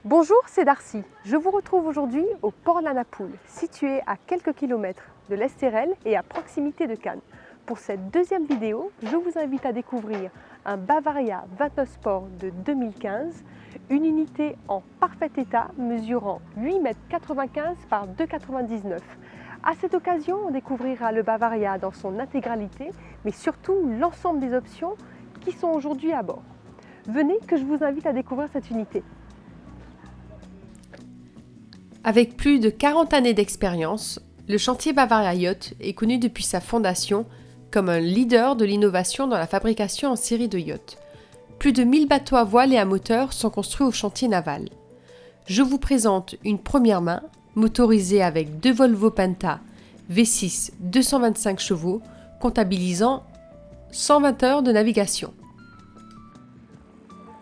Bonjour, c'est Darcy. Je vous retrouve aujourd'hui au port de la Napoule, situé à quelques kilomètres de l'Estérel et à proximité de Cannes. Pour cette deuxième vidéo, je vous invite à découvrir un Bavaria 29 Sport de 2015, une unité en parfait état mesurant 8,95 m par 2,99 m. À cette occasion, on découvrira le Bavaria dans son intégralité, mais surtout l'ensemble des options qui sont aujourd'hui à bord. Venez que je vous invite à découvrir cette unité. Avec plus de 40 années d'expérience, le chantier Bavaria Yacht est connu depuis sa fondation comme un leader de l'innovation dans la fabrication en série de yachts. Plus de 1000 bateaux à voile et à moteur sont construits au chantier naval. Je vous présente une première main, motorisée avec 2 Volvo Penta V6 225 chevaux, comptabilisant 120 heures de navigation.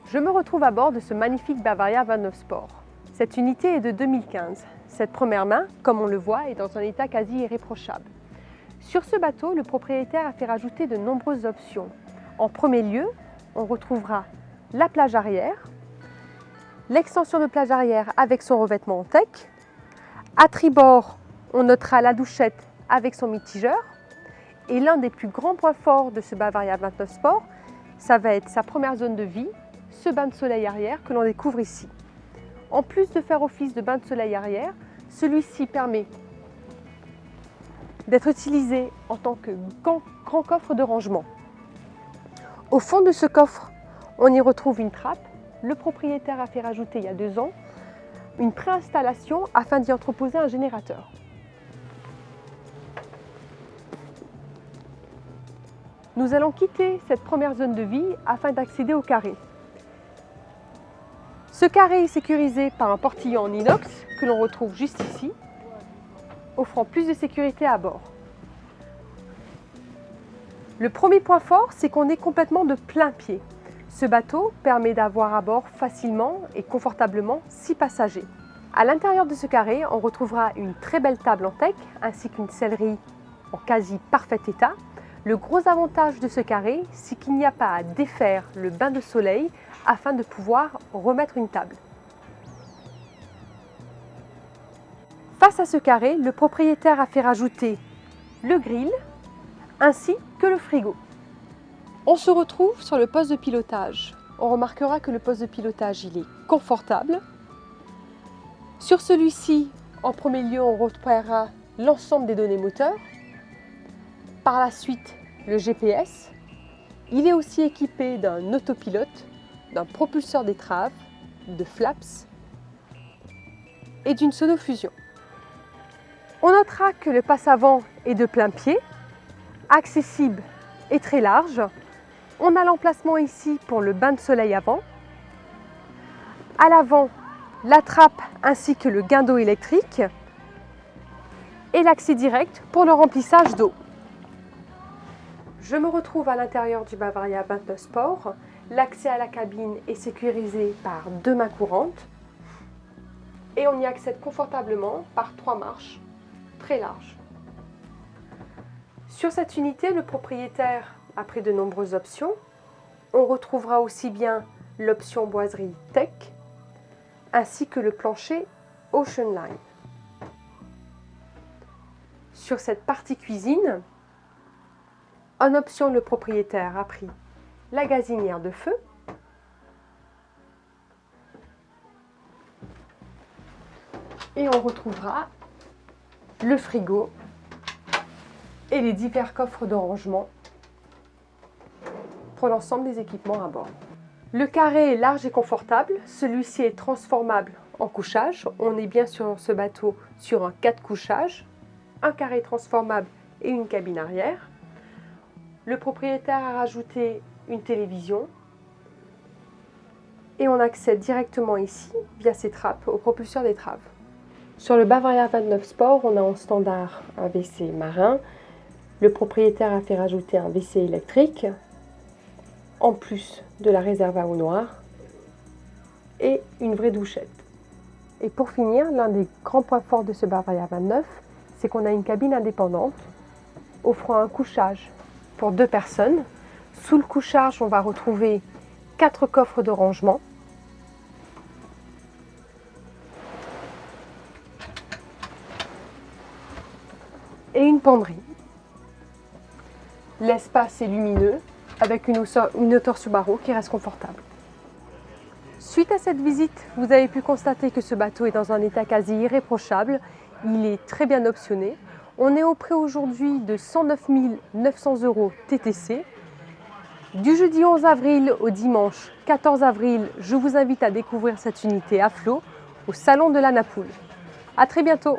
Je me retrouve à bord de ce magnifique Bavaria 29 Sport. Cette unité est de 2015. Cette première main, comme on le voit, est dans un état quasi irréprochable. Sur ce bateau, le propriétaire a fait rajouter de nombreuses options. En premier lieu, on retrouvera la plage arrière, l'extension de plage arrière avec son revêtement en teck. À tribord, on notera la douchette avec son mitigeur. Et l'un des plus grands points forts de ce Bavaria 29 Sport, ça va être sa première zone de vie, ce bain de soleil arrière que l'on découvre ici. En plus de faire office de bain de soleil arrière, celui-ci permet d'être utilisé en tant que grand coffre de rangement. Au fond de ce coffre, on y retrouve une trappe. Le propriétaire a fait rajouter il y a 2 ans une préinstallation afin d'y entreposer un générateur. Nous allons quitter cette première zone de vie afin d'accéder au carré. Ce carré est sécurisé par un portillon en inox que l'on retrouve juste ici, offrant plus de sécurité à bord. Le premier point fort, c'est qu'on est complètement de plein pied. Ce bateau permet d'avoir à bord facilement et confortablement 6 passagers. À l'intérieur de ce carré, on retrouvera une très belle table en teck ainsi qu'une sellerie en quasi parfait état. Le gros avantage de ce carré, c'est qu'il n'y a pas à défaire le bain de soleil afin de pouvoir remettre une table. Face à ce carré, le propriétaire a fait rajouter le grill ainsi que le frigo. On se retrouve sur le poste de pilotage. On remarquera que le poste de pilotage il est confortable. Sur celui-ci, en premier lieu, on repérera l'ensemble des données moteurs. Par la suite, le GPS. Il est aussi équipé d'un autopilote, d'un propulseur d'étrave, de flaps et d'une sonofusion. On notera que le passe-avant est de plein pied, accessible et très large. On a l'emplacement ici pour le bain de soleil avant. À l'avant, la trappe ainsi que le guindeau électrique et l'accès direct pour le remplissage d'eau. Je me retrouve à l'intérieur du Bavaria 29 Sport. L'accès à la cabine est sécurisé par 2 mains courantes et on y accède confortablement par 3 marches très larges. Sur cette unité, le propriétaire a pris de nombreuses options. On retrouvera aussi bien l'option boiserie teck ainsi que le plancher Ocean Line. Sur cette partie cuisine, en option, le propriétaire a pris la gazinière de feu, et on retrouvera le frigo et les divers coffres de rangement pour l'ensemble des équipements à bord. Le carré est large et confortable, celui-ci est transformable en couchage. On est bien sur ce bateau sur un 4 couchages, un carré transformable et une cabine arrière. Le propriétaire a rajouté une télévision et on accède directement ici, via ces trappes, au propulseur d'étrave. Sur le Bavaria 29 Sport, on a en standard un WC marin. Le propriétaire a fait rajouter un WC électrique, en plus de la réserve à eau noire et une vraie douchette. Et pour finir, l'un des grands points forts de ce Bavaria 29, c'est qu'on a une cabine indépendante offrant un couchage pour 2 personnes. Sous le couchage, on va retrouver 4 coffres de rangement penderie. L'espace est lumineux avec une hauteur sur barreau qui reste confortable. Suite à cette visite, vous avez pu constater que ce bateau est dans un état quasi irréprochable. Il est très bien optionné. On est au prix aujourd'hui de 109 900 € TTC. Du jeudi 11 avril au dimanche 14 avril, je vous invite à découvrir cette unité à flot au Salon de la Napoule. À très bientôt!